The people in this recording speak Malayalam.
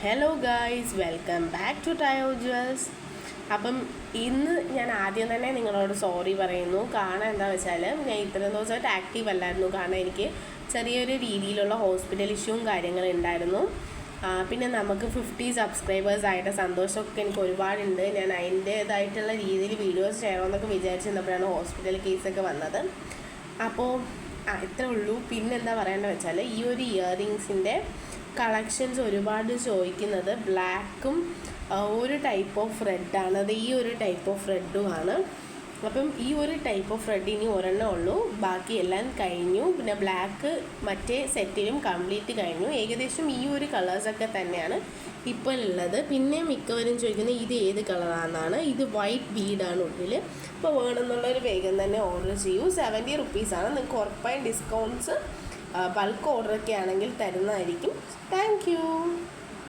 Hello guys, welcome back to Tayo Jewels. അപ്പം ഇന്ന് ഞാൻ ആദ്യം തന്നെ നിങ്ങളോട് സോറി പറയുന്നു. കാരണം എന്താ വെച്ചാൽ ഞാൻ ഇത്രയും ദിവസമായിട്ട് ആക്റ്റീവ് അല്ലായിരുന്നു. കാരണം എനിക്ക് ചെറിയൊരു രീതിയിലുള്ള ഹോസ്പിറ്റൽ ഇഷ്യൂവും കാര്യങ്ങളും ഉണ്ടായിരുന്നു. പിന്നെ നമുക്ക് 50 സബ്സ്ക്രൈബേഴ്സ് ആയിട്ട് സന്തോഷമൊക്കെ എനിക്ക് ഒരുപാടുണ്ട്. ഞാൻ അതിൻ്റേതായിട്ടുള്ള രീതിയിൽ വീഡിയോസ് ചെയ്യണമെന്നൊക്കെ വിചാരിച്ചിരുന്നപ്പോഴാണ് ഹോസ്പിറ്റൽ കേസൊക്കെ വന്നത്. അപ്പോൾ ഇത്രേ ഉള്ളൂ. പിന്നെന്താ പറയേണ്ടത് വെച്ചാൽ ഈ ഒരു ഇയറിങ്സിൻ്റെ കളക്ഷൻസ് ഒരുപാട് ചോദിക്കുന്നത് ബ്ലാക്കും ഒരു ടൈപ്പ് ഓഫ് റെഡാണ്. അത് ഈ ഒരു ടൈപ്പ് ഓഫ് റെഡുമാണ്. അപ്പം ഈ ഒരു ടൈപ്പ് ഓഫ് റെഡ് ഇനി ഒരെണ്ണം ഉള്ളൂ, ബാക്കി എല്ലാം കഴിഞ്ഞു. പിന്നെ ബ്ലാക്ക് മറ്റേ സെറ്റിലും കംപ്ലീറ്റ് കഴിഞ്ഞു. ഏകദേശം ഈ ഒരു കളേഴ്സൊക്കെ തന്നെയാണ് ഇപ്പോൾ ഉള്ളത്. പിന്നെ മിക്കവരും ചോദിക്കുന്നത് ഇത് ഏത് കളറാണെന്നാണ്. ഇത് വൈറ്റ് ബീഡാണ് ഉള്ളിൽ. അപ്പോൾ വേണമെന്നുള്ളൊരു വേഗം തന്നെ ഓർഡർ ചെയ്യൂ. 70 റുപ്പീസാണ്. നിങ്ങൾക്ക് ഉറപ്പായും ഡിസ്കൗണ്ട്സ് ബൾക്ക് ഓർഡറൊക്കെ ആണെങ്കിൽ തരുന്നതായിരിക്കും. Thank you.